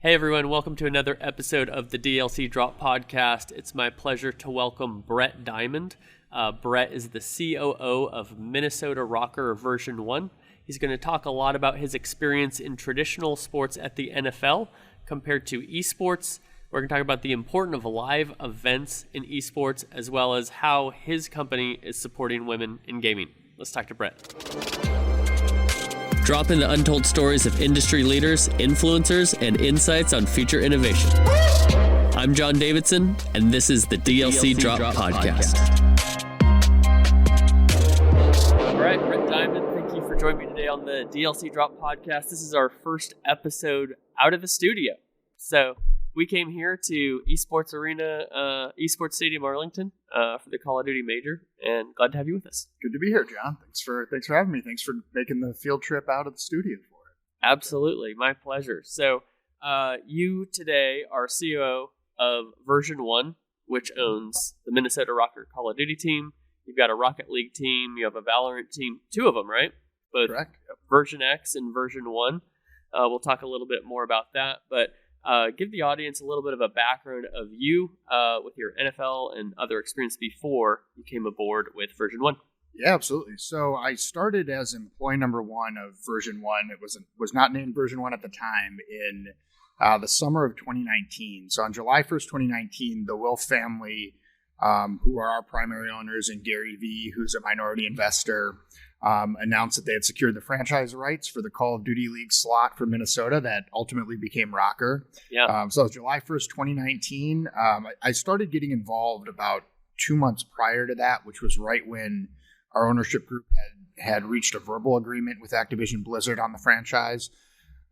Hey everyone, welcome to another episode of the DLC Drop Podcast. It's my pleasure to welcome Brett Diamond. Brett is the COO of Minnesota Rokkr Version1. He's going to talk a lot about his experience in traditional sports at the NFL compared to esports. We're going to talk about the importance of live events in esports, as well as how his company is supporting women in gaming. Let's talk to Brett. Drop in the untold stories of industry leaders, influencers, and insights on future innovation. I'm John Davidson, and this is the DLC Drop Podcast. All right, Brett Diamond, thank you for joining me today on the DLC Drop Podcast. This is our first episode out of the studio. So we came here to Esports Arena, Esports Stadium Arlington for the Call of Duty Major, and glad to have you with us. Good to be here, John. Thanks for having me. Thanks for making the field trip out of the studio for it. Absolutely, my pleasure. So you today are CEO of Version1, which owns the Minnesota Rokkr Call of Duty team. You've got a Rocket League team. You have a Valorant team. Two of them, right? Both correct. Yep. Version X and Version1. We'll talk a little bit more about that, but give the audience a little bit of a background of you with your NFL and other experience before you came aboard with Version1. Yeah, absolutely. So I started as employee number one of Version1. It was not named Version1 at the time in the summer of 2019. So on July 1st, 2019, the Wilf family, who are our primary owners, and Gary V, who's a minority investor, announced that they had secured the franchise rights for the Call of Duty League slot for Minnesota that ultimately became RØKKR. Yeah. So July 1st, 2019. I started getting involved about 2 months prior to that, which was right when our ownership group had reached a verbal agreement with Activision Blizzard on the franchise.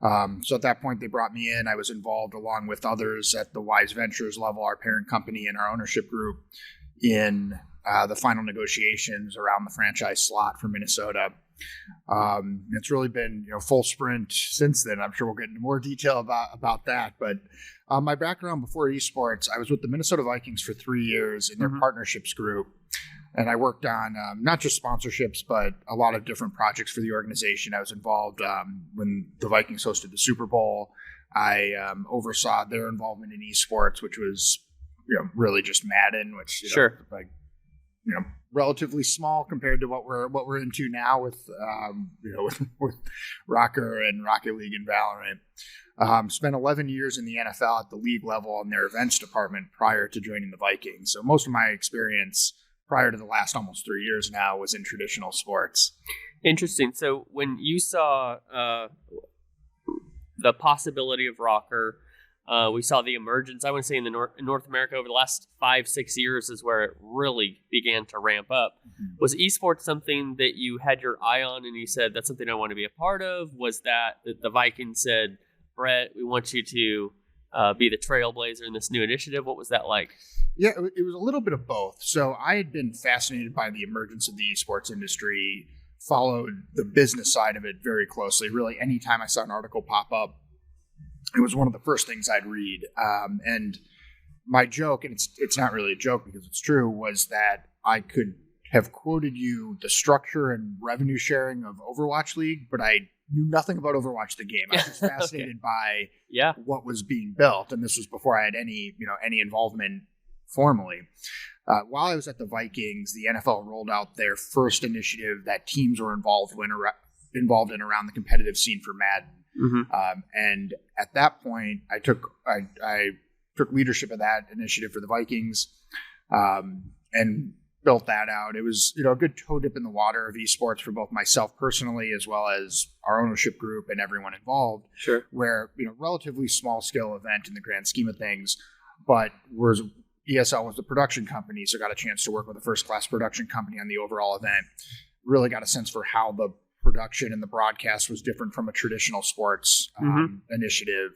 So at that point, they brought me in. I was involved along with others at the Wise Ventures level, our parent company, and our ownership group in the final negotiations around the franchise slot for Minnesota. It's really been full sprint since then. I'm sure we'll get into more detail about that. But my background before esports, I was with the Minnesota Vikings for 3 years in their partnerships group. And I worked on not just sponsorships, but a lot of different projects for the organization. I was involved when the Vikings hosted the Super Bowl. I oversaw their involvement in esports, which was really just Madden, which sure. Relatively small compared to what we're into now with with RØKKR and Rocket League and Valorant. Spent 11 years in the NFL at the league level in their events department prior to joining the Vikings. So most of my experience prior to the last almost 3 years now was in traditional sports. Interesting. So when you saw the possibility of RØKKR, we saw the emergence, I want to say in North America over the last 5-6 years is where it really began to ramp up. Mm-hmm. Was esports something that you had your eye on and you said, that's something I want to be a part of? Was that the Vikings said, Brett, we want you to be the trailblazer in this new initiative? What was that like? Yeah, it was a little bit of both. So I had been fascinated by the emergence of the esports industry, followed the business side of it very closely. Really, anytime I saw an article pop up, it was one of the first things I'd read. And my joke, and it's not really a joke because it's true, was that I could have quoted you the structure and revenue sharing of Overwatch League, but I knew nothing about Overwatch the game. I was just fascinated by what was being built, and this was before I had any involvement formally. While I was at the Vikings, the NFL rolled out their first initiative that teams were involved in around the competitive scene for Madden. Mm-hmm. And at that point, I took leadership of that initiative for the Vikings, and built that out. It was a good toe dip in the water of esports for both myself personally as well as our ownership group and everyone involved. Sure. Where relatively small scale event in the grand scheme of things, but ESL was the production company, so got a chance to work with a first class production company on the overall event. Really got a sense for how the production and the broadcast was different from a traditional sports initiative.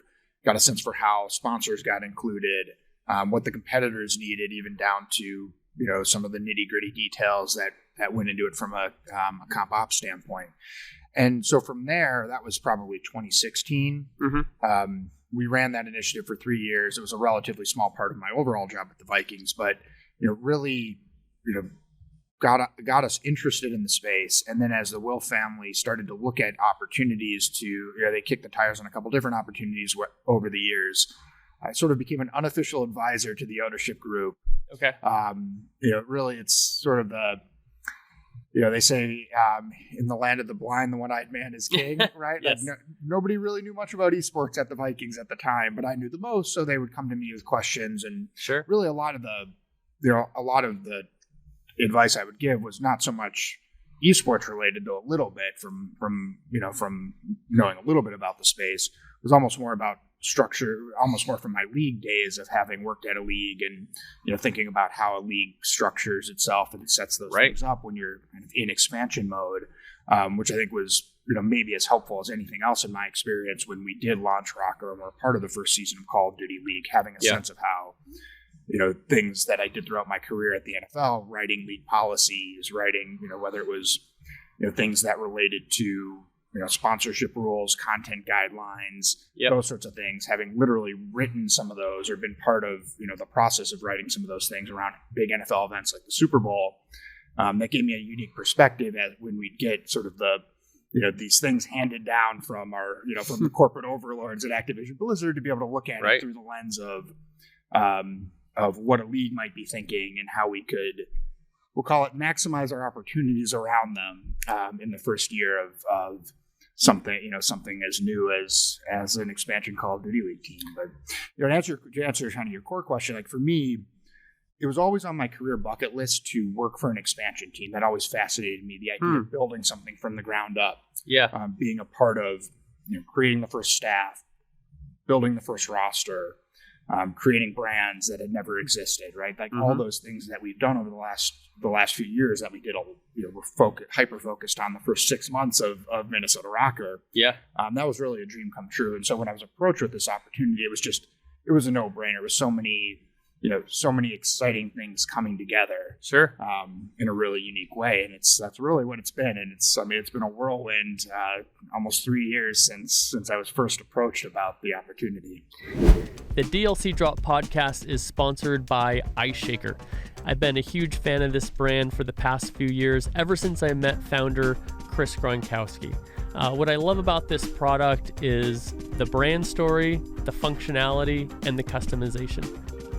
Got a sense for how sponsors got included, what the competitors needed, even down to some of the nitty gritty details that went into it from a comp ops standpoint. And so from there, that was probably 2016. Mm-hmm. We ran that initiative for 3 years. It was a relatively small part of my overall job at the Vikings, but really got us interested in the space. And then as the Will family started to look at opportunities they kicked the tires on a couple different opportunities over the years. I sort of became an unofficial advisor to the ownership group. Okay. Really it's sort of they say in the land of the blind, the one-eyed man is king, right? Yes. Nobody really knew much about esports at the Vikings at the time, but I knew the most. So they would come to me with questions, and sure. Really a lot of the advice I would give was not so much esports related, though a little bit from knowing a little bit about the space. It was almost more about structure, almost more from my league days of having worked at a league and thinking about how a league structures itself and sets those things up when you're kind of in expansion mode, which I think was maybe as helpful as anything else in my experience when we did launch RØKKR and were part of the first season of Call of Duty League, having a sense of how things that I did throughout my career at the NFL, writing league policies, writing, whether it was, things that related to, sponsorship rules, content guidelines, those sorts of things, having literally written some of those or been part of, the process of writing some of those things around big NFL events like the Super Bowl, that gave me a unique perspective as when we'd get sort of the, these things handed down from our, from the corporate overlords at Activision Blizzard to be able to look at it through the lens of what a league might be thinking and how we could, we'll call it, maximize our opportunities around them in the first year of something, something as new as an expansion Call of Duty League team. But to answer kind of your core question, like for me, it was always on my career bucket list to work for an expansion team. That always fascinated me, the idea of building something from the ground up. Yeah, being a part of creating the first staff, building the first roster. Creating brands that had never existed, right? Like all those things that we've done over the last few years that we did, we're hyper focused on the first 6 months of Minnesota RØKKR. Yeah, that was really a dream come true. And so when I was approached with this opportunity, it was a no brainer. It was so many exciting things coming together. Sure, in a really unique way, and that's really what it's been. And it's been a whirlwind, almost 3 years since I was first approached about the opportunity. The DLC Drop podcast is sponsored by iShaker. I've been a huge fan of this brand for the past few years, ever since I met founder Chris Gronkowski. What I love about this product is the brand story, the functionality, and the customization.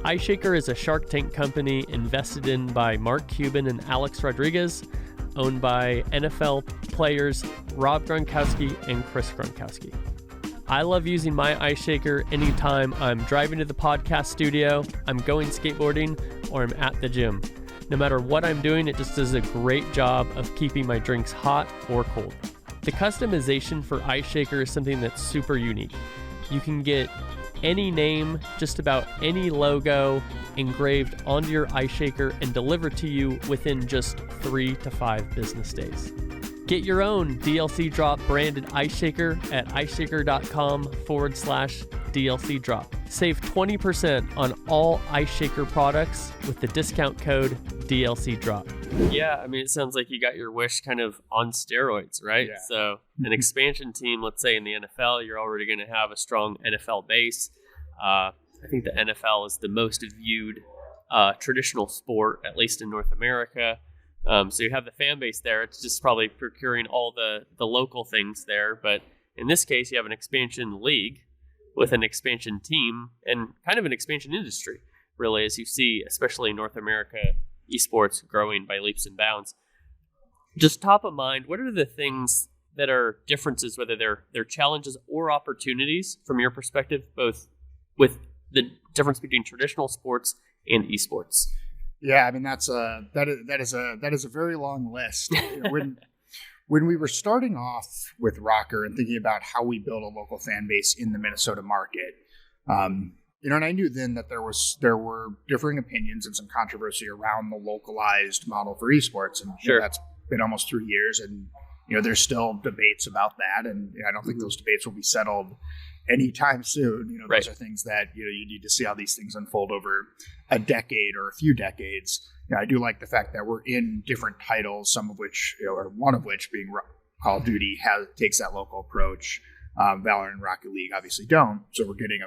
iShaker is a Shark Tank company invested in by Mark Cuban and Alex Rodriguez, owned by NFL players Rob Gronkowski and Chris Gronkowski. I love using my iShaker anytime I'm driving to the podcast studio, I'm going skateboarding, or I'm at the gym. No matter what I'm doing, it just does a great job of keeping my drinks hot or cold. The customization for iShaker is something that's super unique. You can get any name, just about any logo engraved onto your iShaker and delivered to you within just 3 to 5 business days. Get your own DLC Drop branded iShaker at iShaker.com/DLC Drop. Save 20% on all iShaker products with the discount code DLC Drop. Yeah, I mean, it sounds like you got your wish kind of on steroids, right? Yeah. So an expansion team, let's say in the NFL, you're already going to have a strong NFL base. I think the NFL is the most viewed traditional sport, at least in North America. So you have the fan base there. It's just probably procuring all the local things there. But in this case, you have an expansion league with an expansion team and kind of an expansion industry, really, as you see, especially in North America, esports growing by leaps and bounds. Just top of mind, what are the things that are differences, whether they're challenges or opportunities from your perspective, both with the difference between traditional sports and esports? Yeah, I mean that is a very long list. When we were starting off with RØKKR and thinking about how we build a local fan base in the Minnesota market, and I knew then that there were differing opinions and some controversy around the localized model for esports, and that's been almost 3 years, and there's still debates about that, and I don't think those debates will be settled anytime soon. Those are things that you need to see how these things unfold over a decade or a few decades. I do like the fact that we're in different titles, some of which, or one of which being Call of Duty takes that local approach. Valorant and Rocket League obviously don't, so we're getting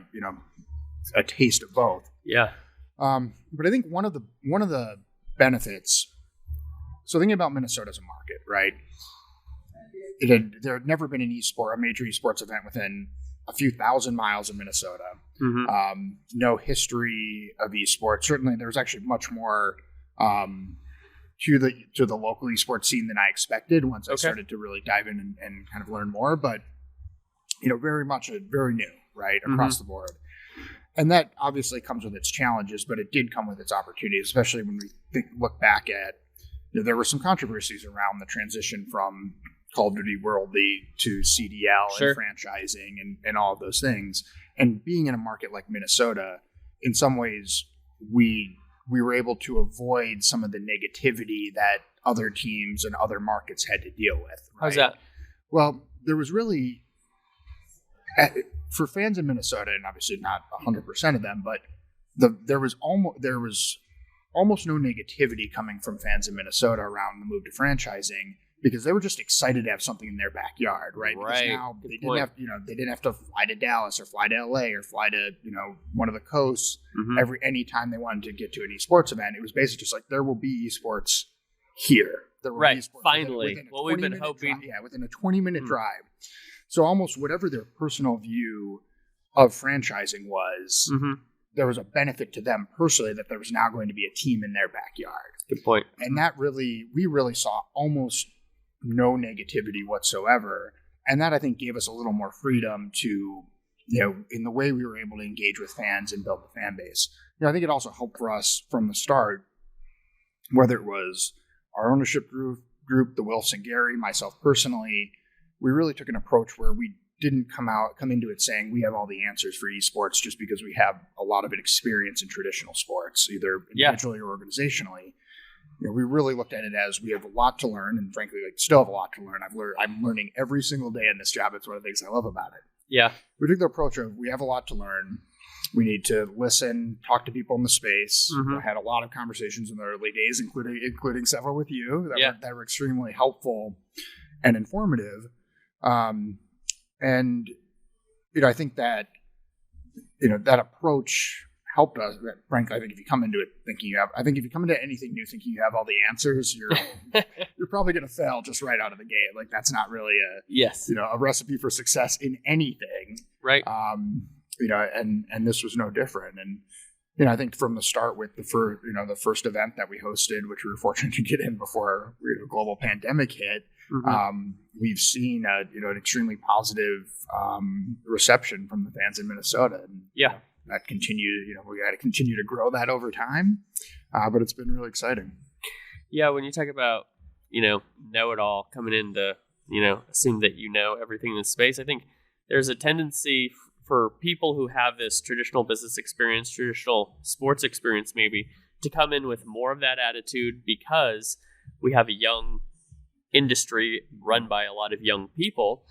a taste of both. Yeah. But I think one of the benefits So thinking about Minnesota as a market, right? There had never been a major esports event within a few thousand miles of Minnesota. Mm-hmm. No history of esports. Certainly, there was actually much more to the local esports scene than I expected once I started to really dive in and kind of learn more. But very much very new, right, across the board. And that obviously comes with its challenges, but it did come with its opportunities, especially when we look back at there were some controversies around the transition from Call of Duty World League to CDL and franchising and all of those things. And being in a market like Minnesota, in some ways, we were able to avoid some of the negativity that other teams and other markets had to deal with. Right? How's that? Well, there was really, for fans in Minnesota, and obviously not 100% of them, but there was almost no negativity coming from fans in Minnesota around the move to franchising, because they were just excited to have something in their backyard, right? Because now they didn't have to fly to Dallas or fly to LA or fly to one of the coasts any time they wanted to get to an esports event. It was basically just like, there will be esports here. There will be esports finally. What we've been hoping. Within a 20-minute drive. So almost whatever their personal view of franchising was, there was a benefit to them personally that there was now going to be a team in their backyard. Good point. And we really saw almost no negativity whatsoever. And that, I think, gave us a little more freedom to, in the way we were able to engage with fans and build the fan base. I think it also helped for us from the start, whether it was our ownership group, the Wilfs and Gary, myself personally, we really took an approach where we didn't come into it saying we have all the answers for esports just because we have a lot of experience in traditional sports, either individually or organizationally. We really looked at it as we have a lot to learn, and frankly, still have a lot to learn. I'm learning every single day in this job. It's one of the things I love about it. Yeah. We took the approach of we have a lot to learn. We need to listen, talk to people in the space. I had a lot of conversations in the early days, including several with you that were extremely helpful and informative. And I think that that approach helped us. Frankly, I think if you come into it if you come into anything new thinking you have all the answers, you're probably going to fail just right out of the gate. Like, that's not really a recipe for success in anything, right? And this was no different. And I think from the start with the first event that we hosted, which we were fortunate to get in before global pandemic hit, we've seen an extremely positive reception from the fans in Minnesota. And, that continued. We got to continue to grow that over time, but it's been really exciting. Yeah, when you talk about know it all coming in to assume that everything in the space, I think there's a tendency for people who have this traditional business experience, traditional sports experience, maybe, to come in with more of that attitude because we have a young industry run by a lot of young people,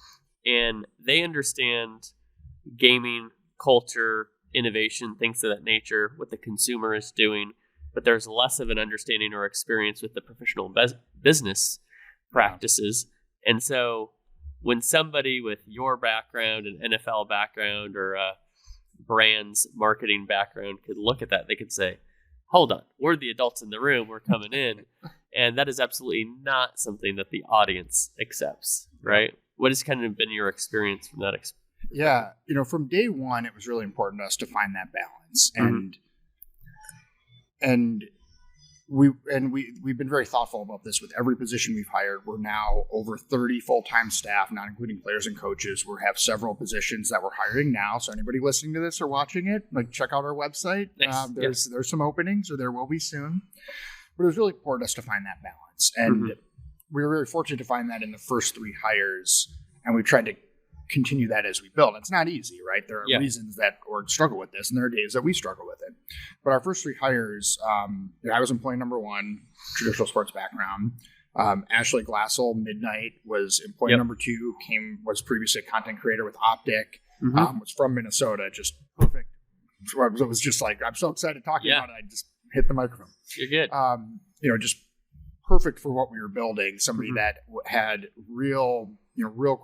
and they understand gaming, culture, innovation, things of that nature, what the consumer is doing, but there's less of an understanding or experience with the professional business practices. And so when somebody with your background, an NFL background or a brand's marketing background could look at that, they could say, hold on, we're the adults in the room, we're coming in. And that is absolutely not something that the audience accepts, right? What has kind of been your experience from that experience? Yeah, from day one, it was really important to us to find that balance, and we've been very thoughtful about this with every position we've hired. We're now over 30 full-time staff, not including players and coaches. We have several positions that we're hiring now. So anybody listening to this or watching it, check out our website. Nice. There's some openings, or there will be soon. But it was really important to us to find that balance, and we were very fortunate to find that in the first 3 hires, and we tried to continue that as we build. It's not easy, right? There are reasons that orgs struggle with this, and there are days that we struggle with it. But our first 3 hires, I was employee number 1, traditional sports background. Ashley Glassell, Midnight, was employee number 2, was previously a content creator with Optic, was from Minnesota, just perfect. It was just like, I'm so excited talking about it, I just hit the microphone. You're good. Just perfect for what we were building. Somebody that had real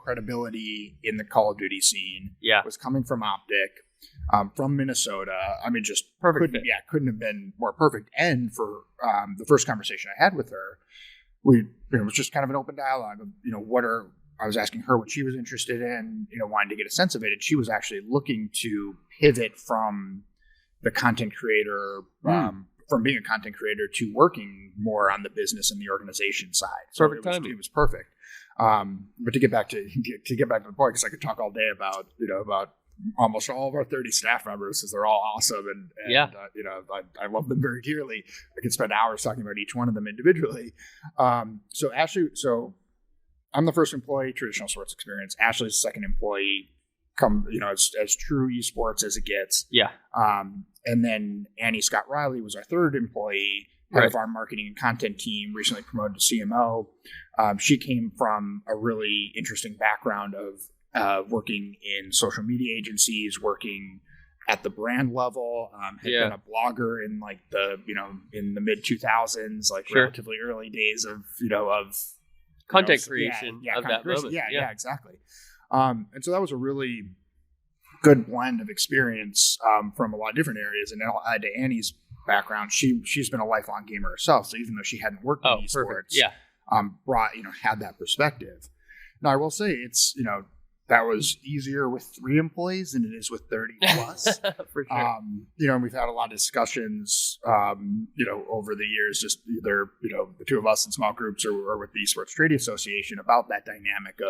credibility in the Call of Duty scene. Was coming from Optic, from Minnesota. I mean, just perfect. Couldn't have been more perfect. And for the first conversation I had with her it was just kind of an open dialogue of, I was asking her what she was interested in, wanting to get a sense of it. And she was actually looking to pivot from the content creator, from being a content creator to working more on the business and the organization side. So it was perfect. But to get back to the point, because I could talk all day about almost all of our 30 staff members, because they're all awesome, and I love them very dearly. I could spend hours talking about each one of them individually. So I'm the first employee, traditional sports experience. Ashley's the second employee, as true esports as it gets. Yeah. And then Annie Scott Riley was our third employee, head of our marketing and content team, recently promoted to CMO. She came from a really interesting background of working in social media agencies, working at the brand level, had been a blogger in in the mid 2000s, relatively early days of content creation of that moment. Yeah, exactly. And so that was a really good blend of experience from a lot of different areas. And to Annie's background, she's been a lifelong gamer herself. So even though she hadn't worked in esports, had that perspective. Now I will say it's that was easier with 3 employees than it is with 30 plus. For sure. And we've had a lot of discussions, over the years, just either, the two of us in small groups or with the Esports Trading Association about that dynamic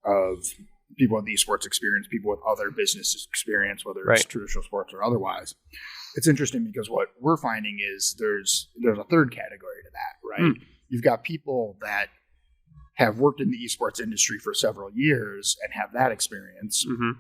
of people with esports experience, people with other business experience, whether it's traditional sports or otherwise. It's interesting because what we're finding is there's a third category to that, right? You've got people that have worked in the esports industry for several years and have that experience. Mm-hmm.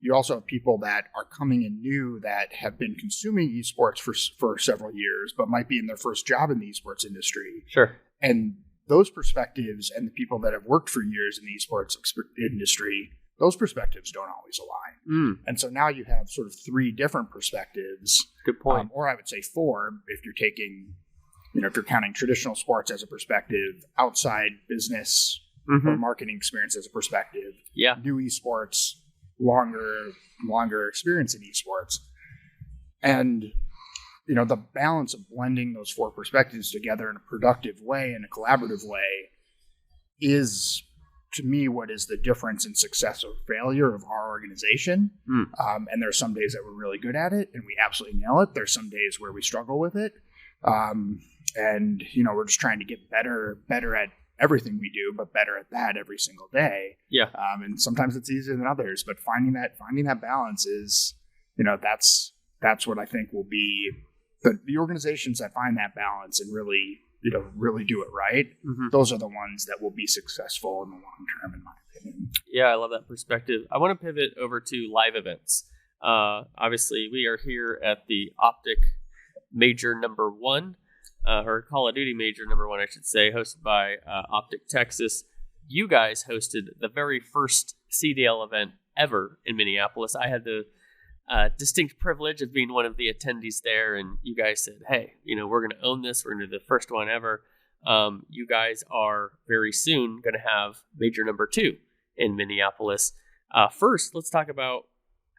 You also have people that are coming in new that have been consuming esports for several years, but might be in their first job in the esports industry. Sure. And those perspectives and the people that have worked for years in the esports industry, those perspectives don't always align. And so now you have sort of 3 different perspectives. Good point. Or I would say 4 if you're taking, if you're counting traditional sports as a perspective, outside business or marketing experience as a perspective, new esports, longer experience in esports. And, the balance of blending those 4 perspectives together in a productive way, in a collaborative way, is, to me, what is the difference in success or failure of our organization. And there are some days that we're really good at it and we absolutely nail it. There's some days where we struggle with it. And, we're just trying to get better at everything we do, but better at that every single day. Yeah. And sometimes it's easier than others, but finding that balance is, that's what I think will be the organizations that find that balance and really do it right. Those are the ones that will be successful in the long term, in my opinion. Yeah, I love that perspective. I want to pivot over to live events. Obviously, we are here at the Optic Major number 1, or Call of Duty Major number 1, I should say, hosted by Optic Texas. You guys hosted the very first CDL event ever in Minneapolis. I had the distinct privilege of being one of the attendees there, and you guys said, hey, we're going to own this. We're going to do the first one ever. You guys are very soon going to have Major number 2 in Minneapolis. First, let's talk about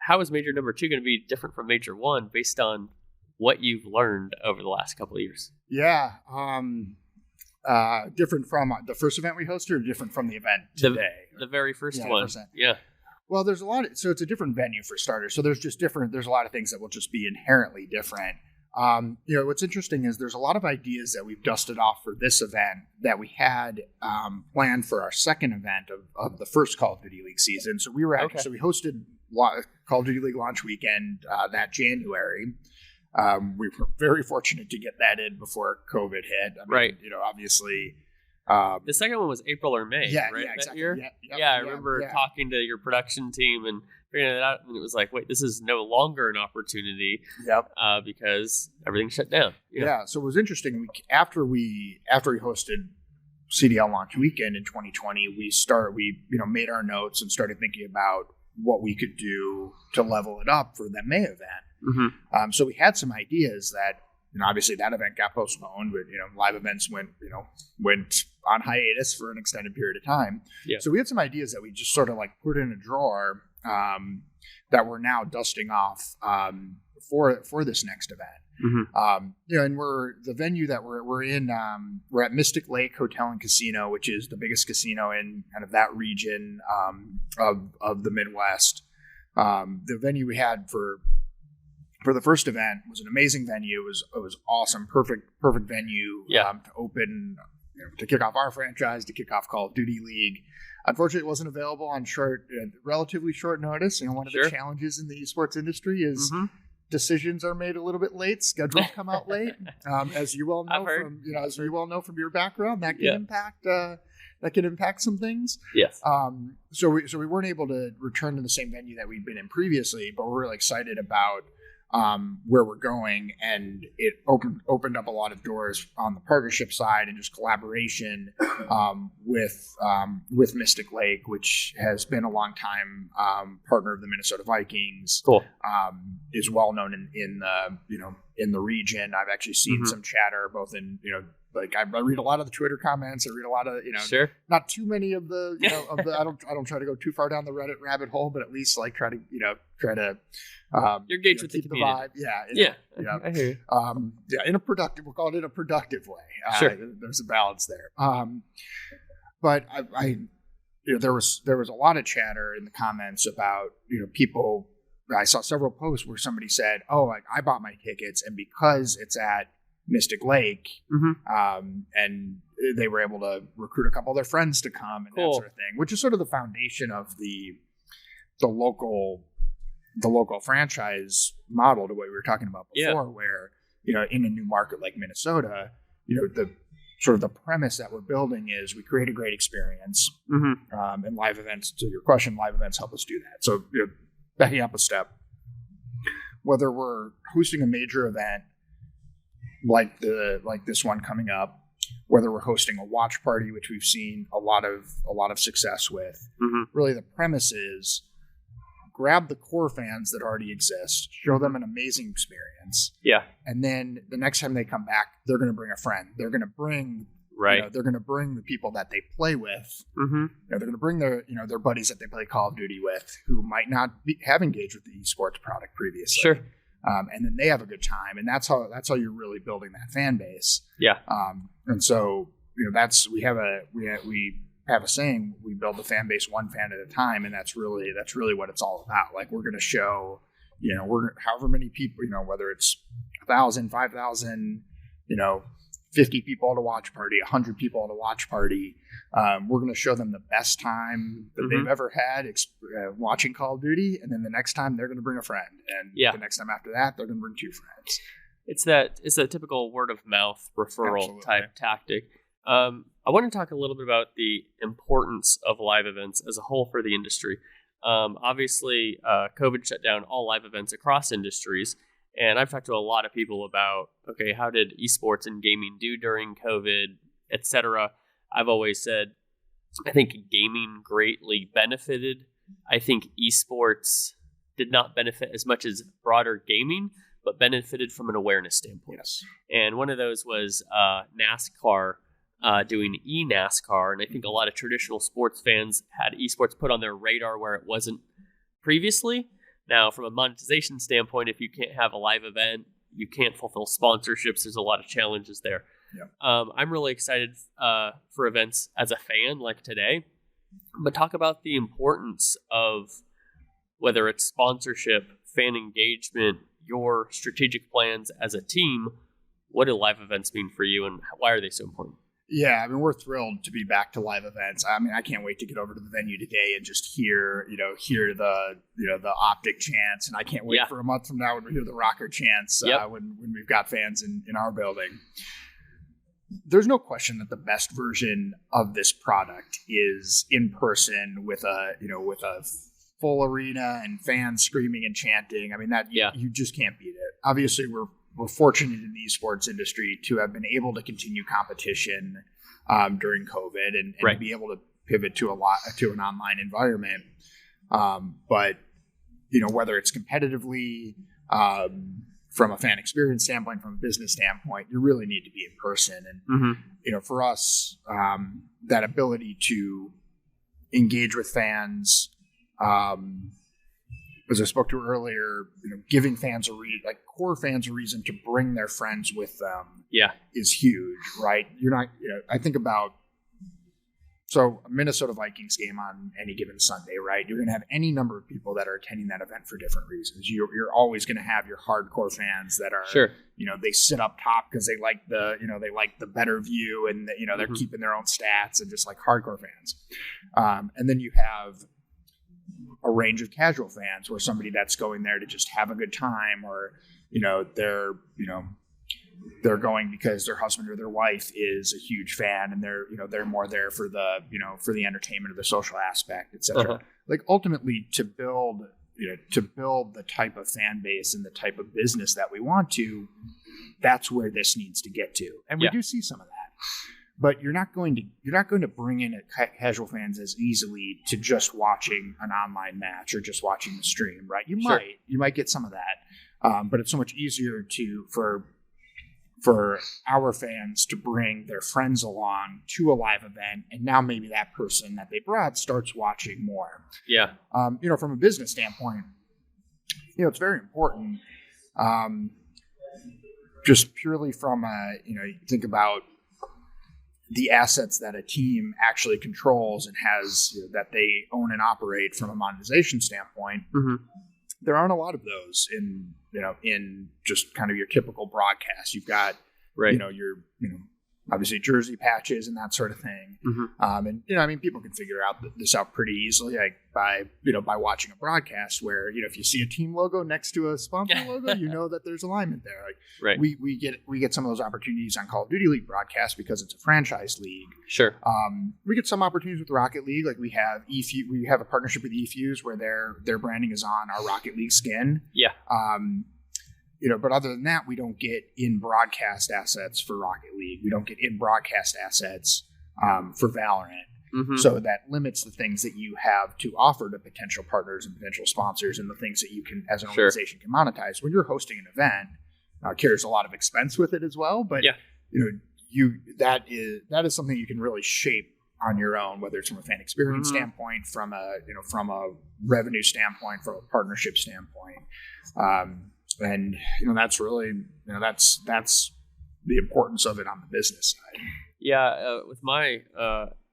how is Major number 2 going to be different from Major 1 based on what you've learned over the last couple of years. Yeah. Different from the first event we hosted, or different from the event today? The very first one. Yeah. Well, there's a lot. So it's a different venue for starters. So there's a lot of things that will just be inherently different. What's interesting is there's a lot of ideas that we've dusted off for this event that we had planned for our second event of the first Call of Duty League season. So we were so we hosted Call of Duty League launch weekend that January. We were very fortunate to get that in before COVID hit. Obviously. The second one was April or May, right? Yeah, exactly. That year? I remember talking to your production team and figuring that out, and it was like, wait, this is no longer an opportunity because everything shut down. Yeah, so it was interesting. After we hosted CDL launch weekend in 2020, we made our notes and started thinking about what we could do to level it up for that May event. So we had some ideas that, obviously that event got postponed, but live events went on hiatus for an extended period of time. Yeah. So we had some ideas that we just sort of put in a drawer that we're now dusting off for this next event. And we're the venue that we're in. We're at Mystic Lake Hotel and Casino, which is the biggest casino in kind of that region of the Midwest. The venue we had for the first event was an amazing venue. It was awesome, perfect venue to open, to kick off our franchise, to kick off Call of Duty League. Unfortunately, it wasn't available on relatively short notice. One of the challenges in the esports industry is decisions are made a little bit late. Schedules come out late, as you well know from your background. That can impact some things. Yes. So we weren't able to return to the same venue that we'd been in previously, but we're really excited about where we're going, and it opened up a lot of doors on the partnership side and just collaboration with Mystic Lake, which has been a long time partner of the Minnesota Vikings. Cool. Is well known in the region. I've actually seen some chatter both in I read a lot of the Twitter comments. I read a lot of not too many of the I don't try to go too far down the Reddit rabbit hole, but at least try to you're engaged with the vibe. Yeah. I hear you. In a productive, we'll call it in a productive way. Sure. There's a balance there. But there was a lot of chatter in the comments about people. I saw several posts where somebody said, "Oh, I bought my tickets, and because it's at Mystic Lake, and they were able to recruit a couple of their friends to come and that sort of thing," which is sort of the foundation of the local franchise model to what we were talking about before, where in a new market like Minnesota, the sort of the premise that we're building is we create a great experience, and live events. To your question, live events help us do that. So backing up a step, whether we're hosting a major event like this one coming up, whether we're hosting a watch party, which we've seen a lot of success with, really the premise is grab the core fans that already exist, show them an amazing experience, and then the next time they come back, they're going to bring a friend. They're going to bring they're going to bring the people that they play with. They're going to bring their buddies that they play Call of Duty with, who might not have engaged with the esports product previously. Sure. And then they have a good time, and that's how you're really building that fan base. Yeah. And so we have a saying: we build the fan base one fan at a time, and that's really what it's all about. Like, we're going to show, we're however many people, whether it's 1,000, 5,000, 50 people at a watch party, 100 people at a watch party. We're going to show them the best time that they've ever had watching Call of Duty, and then the next time they're going to bring a friend, and the next time after that they're going to bring 2 friends. It's a typical word of mouth referral type tactic. I want to talk a little bit about the importance of live events as a whole for the industry. Obviously, COVID shut down all live events across industries. And I've talked to a lot of people about, okay, how did esports and gaming do during COVID, etc. I've always said, I think gaming greatly benefited. I think esports did not benefit as much as broader gaming, but benefited from an awareness standpoint. Yes. And one of those was NASCAR doing eNASCAR. And I think a lot of traditional sports fans had esports put on their radar where it wasn't previously. Now, from a monetization standpoint, if you can't have a live event, you can't fulfill sponsorships. There's a lot of challenges there. Yeah. I'm really excited for events as a fan like today, but talk about the importance of whether it's sponsorship, fan engagement, your strategic plans as a team. What do live events mean for you, and why are they so important? Yeah, I mean, we're thrilled to be back to live events. I mean, I can't wait to get over to the venue today and just hear the Optic chants, and I can't wait for a month from now when we hear the Rokkr chants when we've got fans in our building. There's no question that the best version of this product is in person with a full arena and fans screaming and chanting. I mean, that you just can't beat it. Obviously, we're fortunate in the esports industry to have been able to continue competition during COVID and to be able to pivot to an online environment. But whether it's competitively, from a fan experience standpoint, from a business standpoint, you really need to be in person. And for us, that ability to engage with fans, as I spoke to earlier, giving fans core fans a reason to bring their friends with them is huge, right? You're not, I think about, so a Minnesota Vikings game on any given Sunday, right? You're going to have any number of people that are attending that event for different reasons. You're always going to have your hardcore fans that are, they sit up top because they like the better view, and they're keeping their own stats, and just like hardcore fans. And then you have a range of casual fans, or somebody that's going there to just have a good time, or they're going because their husband or their wife is a huge fan, and they're more there for the entertainment or the social aspect, etc. Like ultimately to build the type of fan base and the type of business that we want to, that's where this needs to get to, and we do see some of that. But you're not going to bring in casual fans as easily to just watching an online match or just watching the stream, right? You might get some of that, but it's so much easier for our fans to bring their friends along to a live event, and now maybe that person that they brought starts watching more. Yeah. From a business standpoint, it's very important. Just purely from you think about the assets that a team actually controls and has, that they own and operate from a monetization standpoint. There aren't a lot of those in just kind of your typical broadcast. You've got, your, obviously jersey patches and that sort of thing. And, people can figure this out pretty easily, like by watching a broadcast where, if you see a team logo next to a sponsor logo, that there's alignment there. Like we get some of those opportunities on Call of Duty League broadcasts because it's a franchise league. We get some opportunities with Rocket League. Like we have a partnership with eFuse where their branding is on our Rocket League skin. But other than that, we don't get in broadcast assets for Rocket League. We don't get in broadcast assets for Valorant. So that limits the things that you have to offer to potential partners and potential sponsors, and the things that you can, as an organization, can monetize. When you're hosting an event, carries a lot of expense with it as well. But that is something you can really shape on your own, whether it's from a fan experience standpoint, from a revenue standpoint, from a partnership standpoint. And that's really that's the importance of it on the business side. With my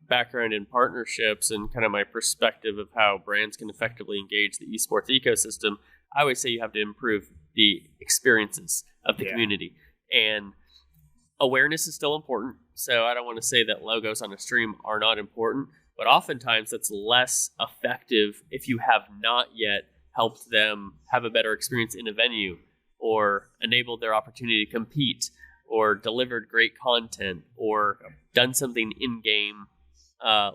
background in partnerships and kind of my perspective of how brands can effectively engage the esports ecosystem, I always say you have to improve the experiences of the community, and awareness is still important. So I don't want to say that logos on a stream are not important, but oftentimes that's less effective if you have not yet helped them have a better experience in a venue, or enabled their opportunity to compete, or delivered great content, or done something in game,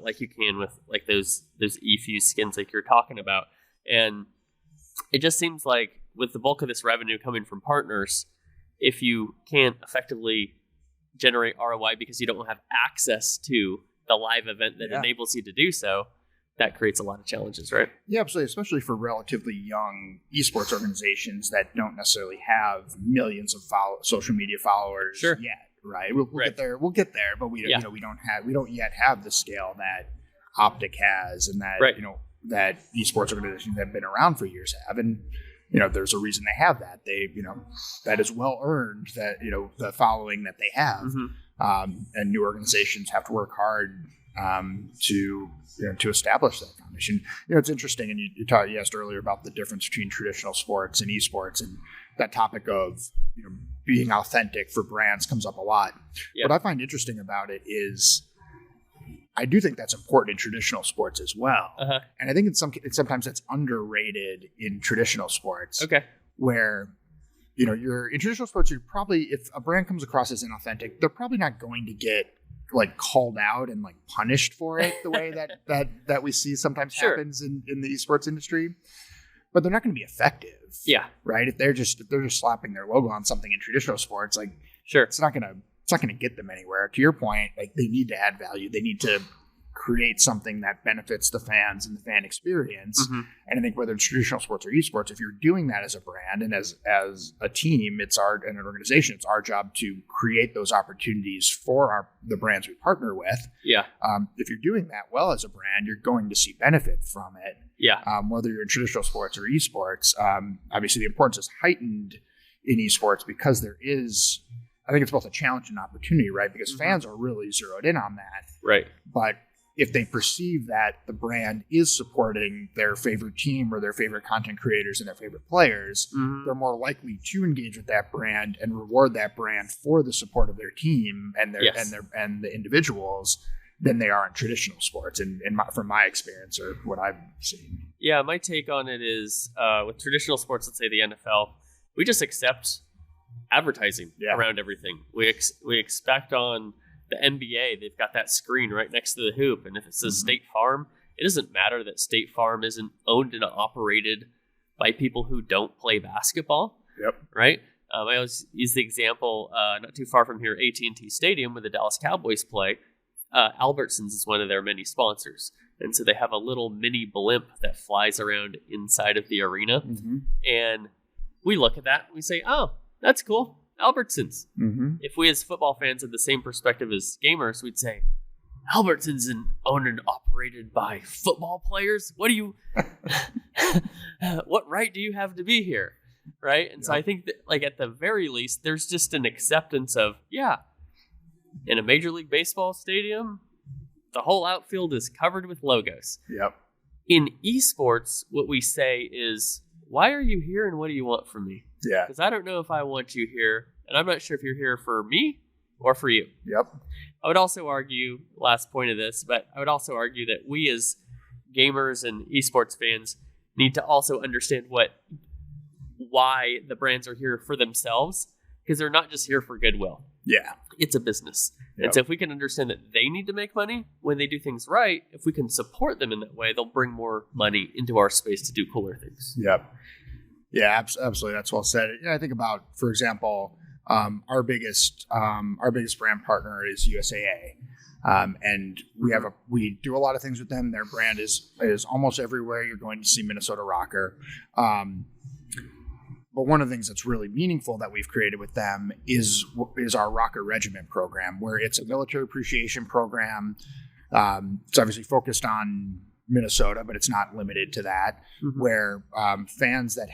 like you can with like those eFuse skins like you're talking about. And it just seems like with the bulk of this revenue coming from partners, if you can't effectively generate ROI because you don't have access to the live event that enables you to do so, that creates a lot of challenges, right? Yeah, absolutely. Especially for relatively young esports organizations that don't necessarily have millions of social media followers yet, right? We'll get there. We'll get there, but we don't yet have the scale that Optic has, and that that esports organizations that have been around for years have. And there's a reason they have that. They that is well earned. That the following that they have, and new organizations have to work hard to establish that foundation. It's interesting, and you asked earlier about the difference between traditional sports and esports, and that topic of being authentic for brands comes up a lot. What I find interesting about it is I do think that's important in traditional sports as well, and I think sometimes that's underrated in traditional sports. Where you're in traditional sports, you're probably, if a brand comes across as inauthentic, they're probably not going to get like called out and like punished for it the way that we see sometimes happens in the esports industry, but they're not going to be effective. Right. If they're just slapping their logo on something in traditional sports, it's not going to get them anywhere. To your point, like they need to add value. They need to create something that benefits the fans and the fan experience. Mm-hmm. And I think whether it's traditional sports or esports, if you're doing that as a brand and as a team, and an organization, it's our job to create those opportunities for the brands we partner with. Yeah. If you're doing that well as a brand, you're going to see benefit from it. Yeah. Whether you're in traditional sports or esports, obviously the importance is heightened in esports because there is, I think it's both a challenge and opportunity, right? Because fans are really zeroed in on that. Right. But if they perceive that the brand is supporting their favorite team or their favorite content creators and their favorite players, they're more likely to engage with that brand and reward that brand for the support of their team and the individuals than they are in traditional sports. And from my experience or what I've seen. Yeah, my take on it is with traditional sports, let's say the NFL, we just accept advertising around everything. We expect on the NBA, they've got that screen right next to the hoop, and if it says State Farm, it doesn't matter that State Farm isn't owned and operated by people who don't play basketball. Yep. Right? I always use the example, not too far from here, AT&T Stadium, where the Dallas Cowboys play. Albertsons is one of their many sponsors, and so they have a little mini blimp that flies around inside of the arena, and we look at that and we say, oh, that's cool. Albertsons. If we as football fans had the same perspective as gamers, we'd say, Albertsons is owned and operated by football players? What do you, what right do you have to be here? Right? And so I think that, like, at the very least, there's just an acceptance of, in a Major League Baseball stadium, the whole outfield is covered with logos. Yep. In esports, what we say is, why are you here and what do you want from me? Yeah. Because I don't know if I want you here, and I'm not sure if you're here for me or for you. Yep. I would also argue, last point of this, but I would also argue that we as gamers and esports fans need to also understand why the brands are here for themselves, because they're not just here for goodwill. Yeah. It's a business. Yep. And so if we can understand that they need to make money when they do things right, if we can support them in that way, they'll bring more money into our space to do cooler things. Yep. Yeah, absolutely. That's well said. I think about, for example, our biggest brand partner is USAA. And we do a lot of things with them. Their brand is almost everywhere you're going to see Minnesota Rokkr. But one of the things that's really meaningful that we've created with them is our RØKKR Regiment program, where it's a military appreciation program. It's obviously focused on Minnesota, but it's not limited to that. Where fans that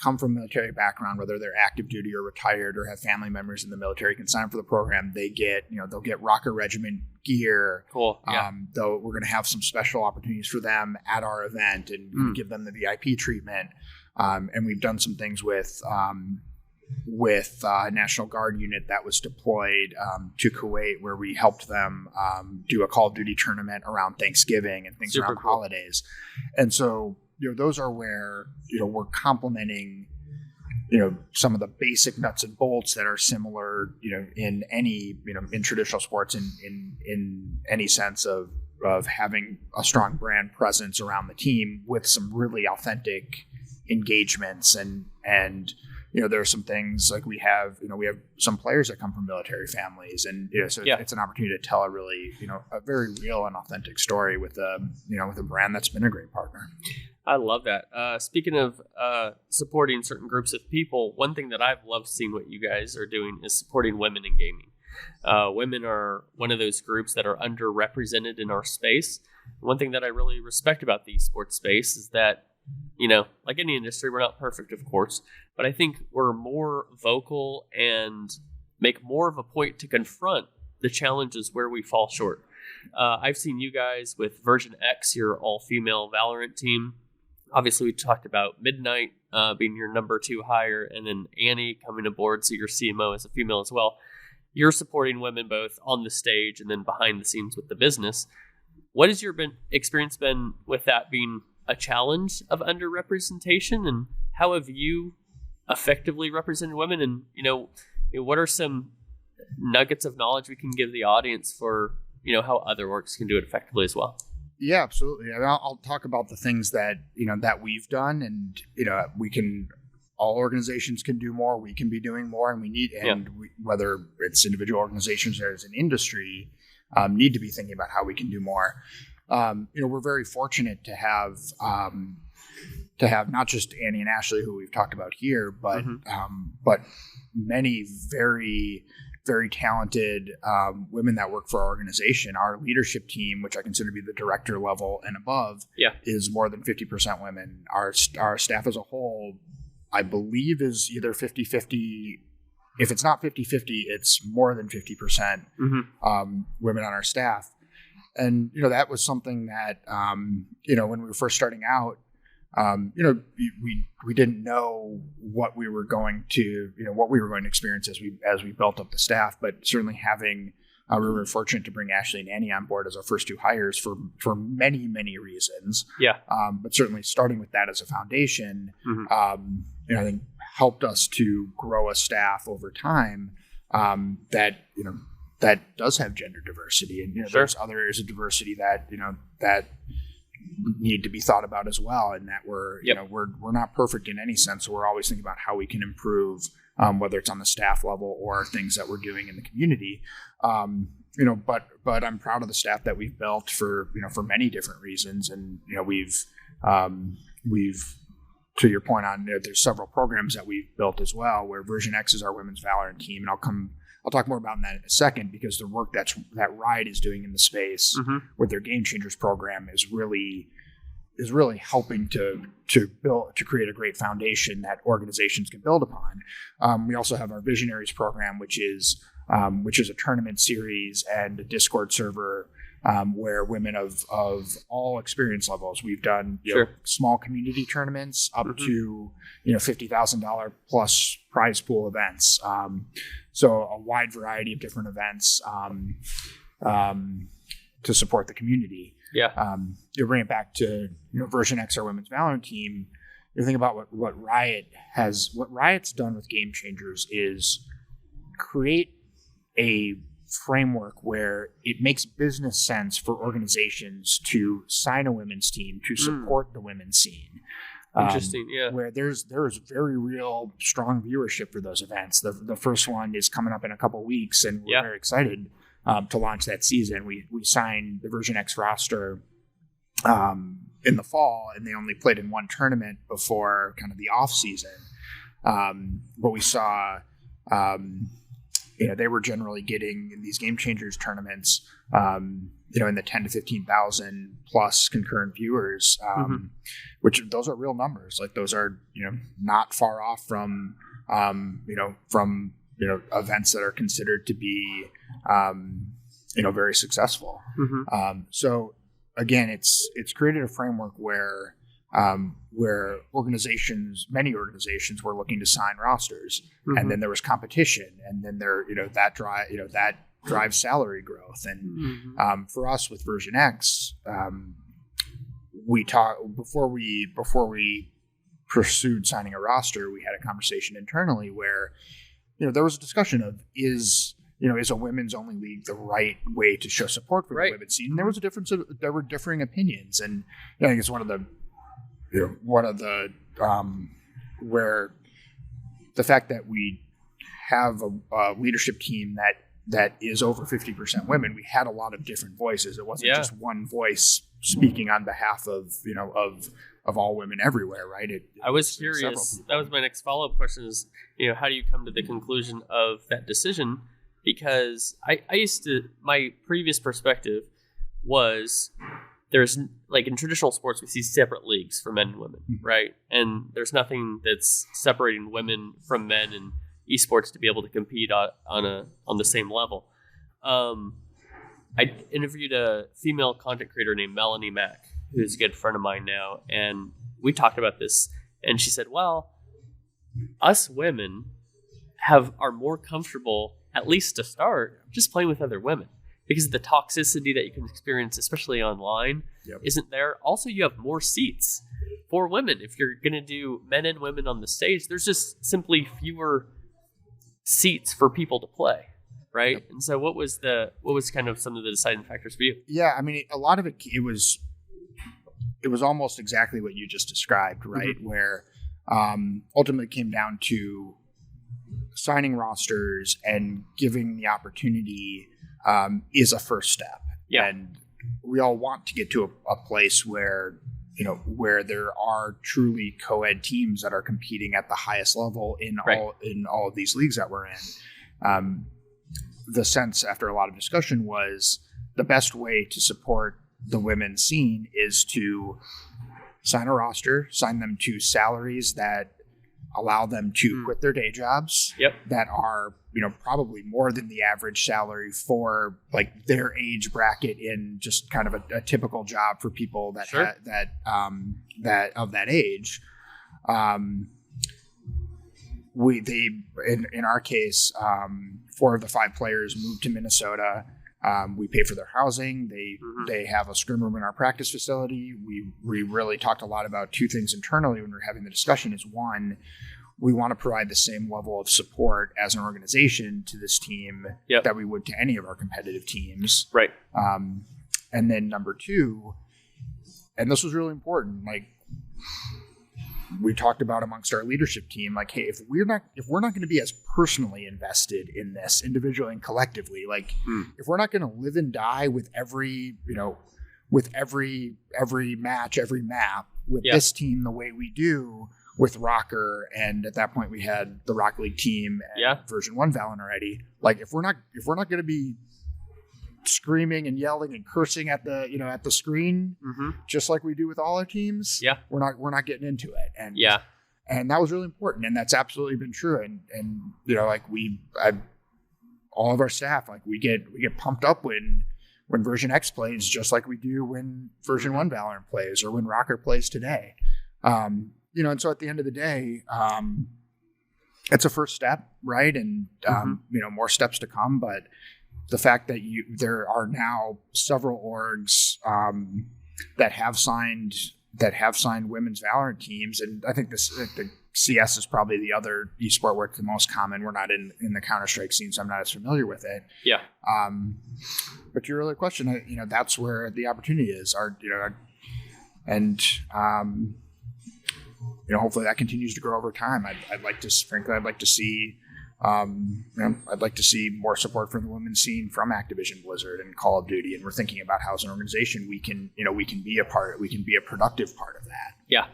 come from military background, whether they're active duty or retired or have family members in the military, can sign up for the program. They'll get RØKKR Regiment gear. Cool. Yeah. Though we're going to have some special opportunities for them at our event and give them the VIP treatment. And we've done some things with a National Guard unit that was deployed to Kuwait, where we helped them do a Call of Duty tournament around Thanksgiving and things Super around cool. holidays. And so, those are where, we're complementing, some of the basic nuts and bolts that are similar, in any, in traditional sports in any sense of having a strong brand presence around the team with some really authentic engagements and there are some things like we have some players that come from military families, and it's an opportunity to tell a really a very real and authentic story with a brand that's been a great partner. I love that. Speaking of supporting certain groups of people, one thing that I've loved seeing what you guys are doing is supporting women in gaming. Women are one of those groups that are underrepresented in our space. One thing that I really respect about the esports space is that, like any industry, we're not perfect, of course, but I think we're more vocal and make more of a point to confront the challenges where we fall short. I've seen you guys with Version1, your all-female Valorant team. Obviously, we talked about Midnight being your number 2 hire, and then Annie coming aboard, so your CMO is a female as well. You're supporting women both on the stage and then behind the scenes with the business. What has your experience been with that being a challenge of underrepresentation, and how have you effectively represented women? And what are some nuggets of knowledge we can give the audience for how other orgs can do it effectively as well? Yeah, absolutely. I mean, I'll talk about the things that that we've done, and all organizations can do more. We can be doing more, and we need. And whether it's individual organizations or as an industry, need to be thinking about how we can do more. We're very fortunate to have not just Annie and Ashley, who we've talked about here, but many very, very talented women that work for our organization. Our leadership team, which I consider to be the director level and above, is more than 50% women. Our staff as a whole, I believe, is either 50-50. If it's not 50-50, it's more than 50% women on our staff. And, that was something that, when we were first starting out, we didn't know what we were going to experience as we built up the staff, but certainly we were fortunate to bring Ashley and Annie on board as our first two hires for many, many reasons. Yeah. But certainly starting with that as a foundation, I think helped us to grow a staff over time, that does have gender diversity, and there's other areas of diversity that need to be thought about as well, and that we're not perfect in any sense, so we're always thinking about how we can improve, whether it's on the staff level or things that we're doing in the community. But I'm proud of the staff that we've built for many different reasons, and we've to your point on there's several programs that we've built as well, where Version X is our women's Valorant team, and I'll talk more about that in a second, because the work that Riot is doing in the space with their Game Changers program is really helping to create a great foundation that organizations can build upon. We also have our Visionaries program, which is a tournament series and a Discord server, where women of all experience levels. We've done small community tournaments up to $50,000 plus prize pool events. So a wide variety of different events to support the community. Yeah. You bring it back to Version X, our women's Valorant team. You think about what Riot's done with Game Changers is create a framework where it makes business sense for organizations to sign a women's team to support the women's scene. Interesting, yeah. Where there's very real strong viewership for those events. The first one is coming up in a couple weeks, and we're very excited to launch that season. We signed the Version X roster in the fall, and they only played in one tournament before kind of the off season. But we saw they were generally getting in these Game Changers tournaments, in the 10 to 15,000 plus concurrent viewers, which those are real numbers. Like those are, not far off from events that are considered to be, very successful. So again, it's created a framework where many organizations were looking to sign rosters, and then there was competition, and then that drives salary growth. And for us with Version X, we talked before we pursued signing a roster. We had a conversation internally where there was a discussion of is a women's only league the right way to show support for the women's scene? And there were differing opinions, and I think it's one of the where the fact that we have a leadership team that is over 50% women, we had a lot of different voices. It wasn't just one voice speaking on behalf of all women everywhere, right? I was curious. That was my next follow-up question is, how do you come to the conclusion of that decision? Because I used to, my previous perspective was there's like in traditional sports, we see separate leagues for men and women, right? And there's nothing that's separating women from men in esports to be able to compete on the same level. I interviewed a female content creator named Melanie Mack, who's a good friend of mine now, and we talked about this. And she said, "Well, us women are more comfortable, at least to start, just playing with other women." Because the toxicity that you can experience, especially online, isn't there. Also, you have more seats for women. If you're going to do men and women on the stage, there's just simply fewer seats for people to play, right? And so what was kind of some of the deciding factors for you? Yeah, I mean, a lot of it was almost exactly what you just described, right? Where ultimately it came down to signing rosters and giving the opportunity is a first step. Yeah. And we all want to get to a place where, where there are truly co-ed teams that are competing at the highest level in all of these leagues that we're in. The sense after a lot of discussion was the best way to support the women's scene is to sign a roster, sign them to salaries that allow them to quit their day jobs that are, probably more than the average salary for like their age bracket in just kind of a typical job for people that that of that age. In our case, 4 of the 5 players moved to Minnesota. We pay for their housing. They have a scrim room in our practice facility. We really talked a lot about 2 things internally when we were having the discussion. Is one, we want to provide the same level of support as an organization to this team that we would to any of our competitive teams. Right. And then number 2, and this was really important, like we talked about amongst our leadership team, like, hey, if we're not going to be as personally invested in this individually and collectively, like if we're not going to live and die with every match, every map with this team the way we do with RØKKR, and at that point we had the Rock League team and Version1 Valen already. Like if we're not going to be screaming and yelling and cursing at the screen, just like we do with all our teams, we're not getting into it. And that was really important, and that's absolutely been true. And like all of our staff, like we get pumped up when Version X plays, just like we do when Version1 Valorant plays or when RØKKR plays today. And so at the end of the day, it's a first step, right? And more steps to come, but the fact that there are now several orgs that have signed women's Valorant teams, and I think the CS is probably the other esport where it's the most common. We're not in the Counter-Strike scene, so I'm not as familiar with it. Yeah. But to your earlier question, that's where the opportunity is. Hopefully that continues to grow over time. I'd like to see. I'd like to see more support from the women's scene from Activision Blizzard and Call of Duty, and we're thinking about how as an organization we can be a productive part of that. Yeah.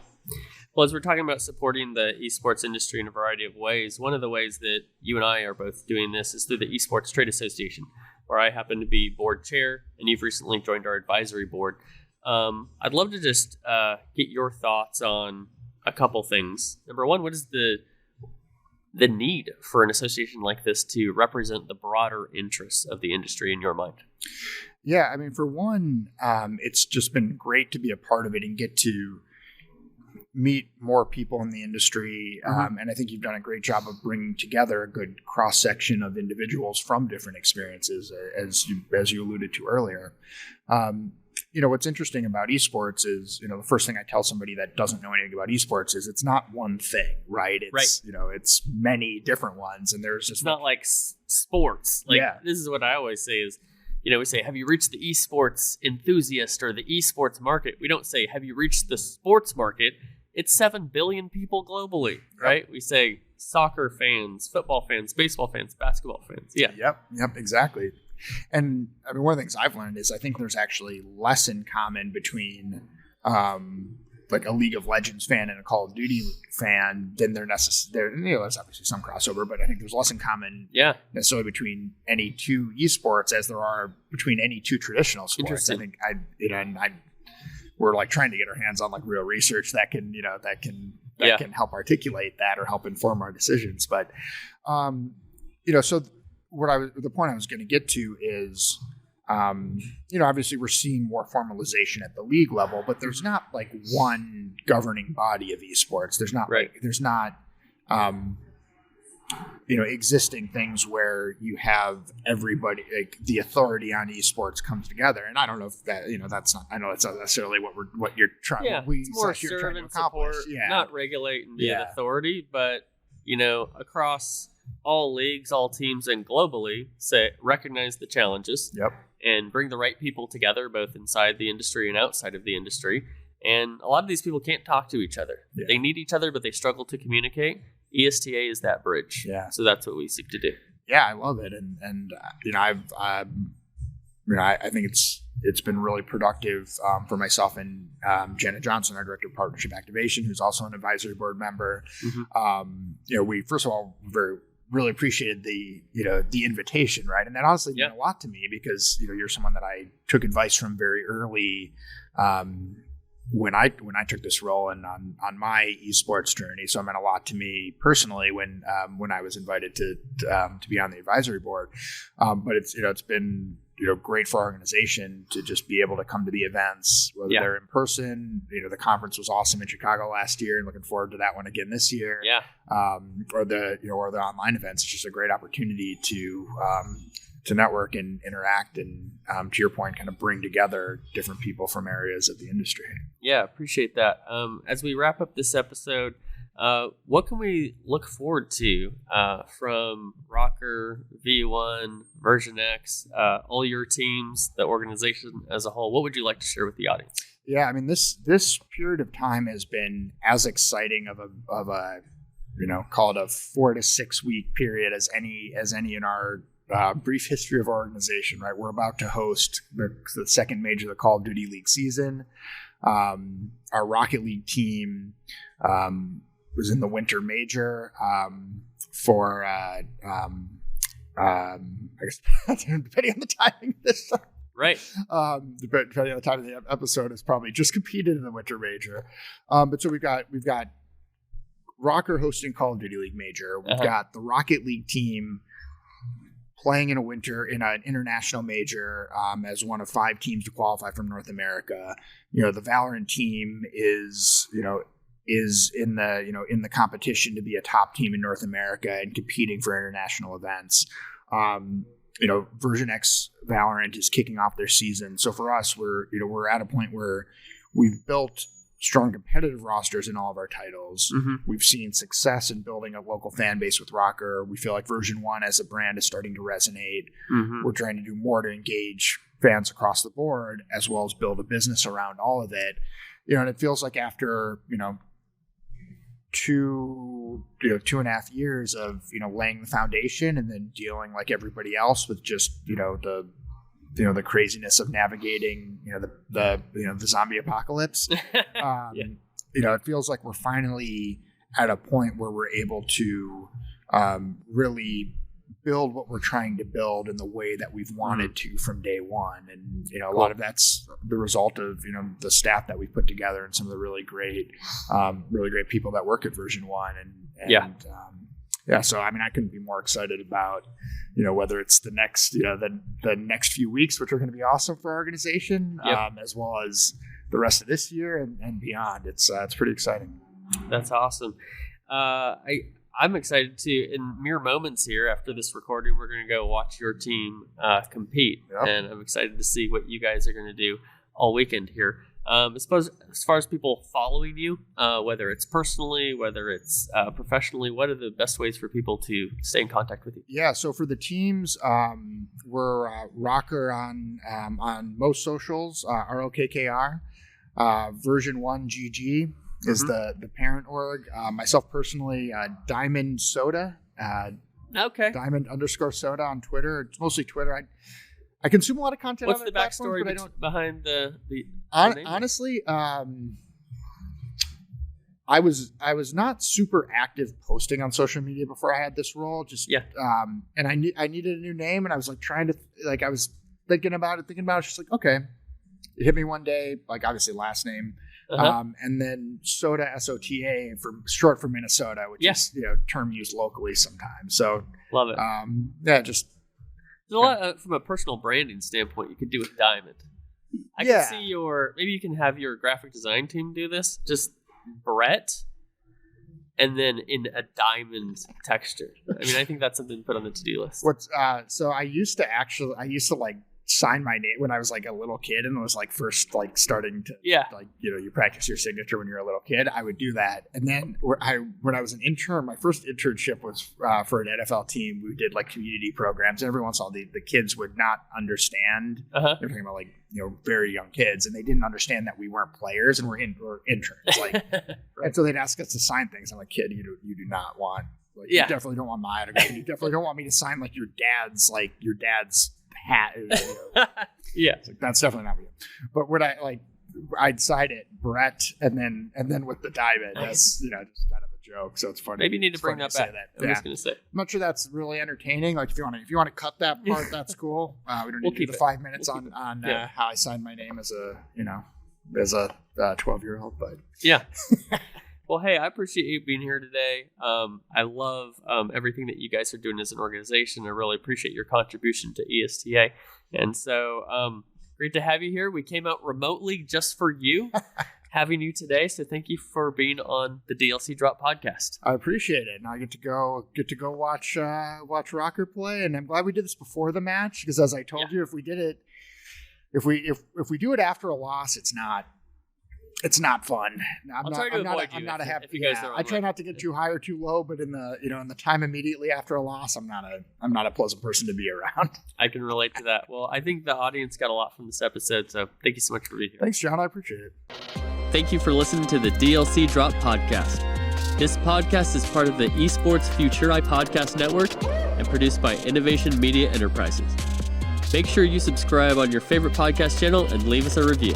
Well, as we're talking about supporting the esports industry in a variety of ways, one of the ways that you and I are both doing this is through the Esports Trade Association, where I happen to be board chair, and you've recently joined our advisory board. I'd love to just get your thoughts on a couple things. Number one, what is the need for an association like this to represent the broader interests of the industry in your mind? Yeah, I mean, for one, it's just been great to be a part of it and get to meet more people in the industry. And I think you've done a great job of bringing together a good cross-section of individuals from different experiences, as you alluded to earlier. What's interesting about esports is, the first thing I tell somebody that doesn't know anything about esports is it's not one thing, right? It's many different ones, and there's just it's not like sports. This is what I always say is, we say, have you reached the esports enthusiast or the esports market? We don't say, have you reached the sports market? It's 7 billion people globally, right? We say soccer fans, football fans, baseball fans, basketball fans. Yeah. Yep, exactly. And I mean, one of the things I've learned is I think there's actually less in common between like a League of Legends fan and a Call of Duty fan than there necessarily. There's obviously some crossover, but I think there's less in common necessarily between any 2 esports as there are between any 2 traditional sports. I think we're like trying to get our hands on like real research that can can help articulate that or help inform our decisions. But so the point I was going to get to is, obviously we're seeing more formalization at the league level, but there's not like one governing body of esports. There's not existing things where you have everybody, like the authority on esports comes together. And I don't know if that, that's not necessarily what you're trying. Yeah, it's more serve and support, not regulate and be an authority, but across all leagues, all teams, and globally, recognize the challenges and bring the right people together, both inside the industry and outside of the industry. And a lot of these people can't talk to each other. Yeah. They need each other, but they struggle to communicate. ESTA is that bridge. Yeah. So that's what we seek to do. yeah, I love it. And I think it's been really productive for myself and Janet Johnson, our director of partnership activation, who's also an advisory board member. We first of all really appreciated the invitation, right? And that honestly meant a lot to me because you're someone that I took advice from very early when I took this role and on my esports journey. So it meant a lot to me personally when I was invited to be on the advisory board. But it's been great for our organization to just be able to come to the events, whether they're in person. The conference was awesome in Chicago last year, and looking forward to that one again this year. Or the online events. It's just a great opportunity to network and interact, and to your point, kind of bring together different people from areas of the industry. Yeah, appreciate that. As we wrap up this episode, what can we look forward to from RØKKR, V1, Version X, all your teams, the organization as a whole? What would you like to share with the audience? Yeah, I mean, this period of time has been as exciting of a call it a 4 to 6 week period as any in our brief history of our organization. Right, we're about to host the second major of the Call of Duty League season. Our Rocket League team was in the winter major for I guess depending on the timing of this. Right. Depending on the time of the episode, it's probably just competed in the winter major. But so we've got RØKKR hosting Call of Duty League major. We've got the Rocket League team playing in an international major as one of 5 teams to qualify from North America. The Valorant team is in the competition to be a top team in North America and competing for international events. Version X Valorant is kicking off their season. So for us, we're at a point where we've built strong competitive rosters in all of our titles. We've seen success in building a local fan base with RØKKR. We feel like Version1 as a brand is starting to resonate. We're trying to do more to engage fans across the board, as well as build a business around all of it. And it feels like after, 2.5 years of, laying the foundation and then dealing like everybody else with just, the craziness of navigating, the zombie apocalypse. It feels like we're finally at a point where we're able to really build what we're trying to build in the way that we've wanted to from day one. And, a lot of that's the result of, the staff that we've put together and some of the really great people that work at Version1. So, I mean, I couldn't be more excited about, whether it's the next, the next few weeks, which are going to be awesome for our organization, as well as the rest of this year and beyond. It's pretty exciting. That's awesome. I'm excited to, in mere moments here after this recording, we're going to go watch your team compete. And I'm excited to see what you guys are going to do all weekend here. I suppose as far as people following you, whether it's personally, whether it's professionally, what are the best ways for people to stay in contact with you? Yeah, so for the teams, we're RØKKR on most socials, RØKKR. Version1 GG is the parent org. Myself personally, Diamond Soda. Diamond_soda on Twitter. It's mostly Twitter. I consume a lot of content. What's on the backstory behind the honestly, I was not super active posting on social media before I had this role. And I needed a new name, and I was like I was thinking about it. Just like, okay, it hit me one day. Like obviously last name, and then Soda, SOTA, short for Minnesota, which is term used locally sometimes. So love it. Just. There's a lot from a personal branding standpoint you could do with Diamond. I can see maybe you can have your graphic design team do this, just Brett, and then in a diamond texture. I mean, I think that's something to put on the to-do list. So I used to like sign my name when I was like a little kid, and it was like first like starting to you practice your signature when you're a little kid. I would do that, and then when I was an intern, my first internship was for an NFL team. We did like community programs, and every once in a while the kids would not understand. They're talking about like very young kids, and they didn't understand that we weren't players and we're interns. Like, right. And so they'd ask us to sign things. I'm like, kid, you do not want Like, Yeah. You definitely don't want my autograph. You definitely don't want me to sign like your dad's hat. Yeah. It's like, that's definitely not me. But when I'd sign it Brett and then with the diamond. That's just kind of a joke. So it's funny. Maybe you need to bring that back. I'm just gonna say. I'm not sure that's really entertaining. Like if you want to cut that part, that's cool. We don't need to do the 5 minutes on how I signed my name as a 12-year-old. But yeah. Well, hey, I appreciate you being here today. I love everything that you guys are doing as an organization. I really appreciate your contribution to ESTA. And so great to have you here. We came out remotely just for you, having you today. So thank you for being on the DLC Drop podcast. I appreciate it. And I get to go watch Rokkr play. And I'm glad we did this before the match because, as I told you, if we did it, if we do it after a loss, it's not fun. I'm not a happy. I try not to get too high or too low, but in the time immediately after a loss, I'm not a pleasant person to be around. I can relate to that. Well, I think the audience got a lot from this episode, so thank you so much for being here. Thanks, John. I appreciate it. Thank you for listening to the DLC Drop podcast. This podcast is part of the Esports Futuri Podcast Network and produced by Innovation Media Enterprises. Make sure you subscribe on your favorite podcast channel and leave us a review.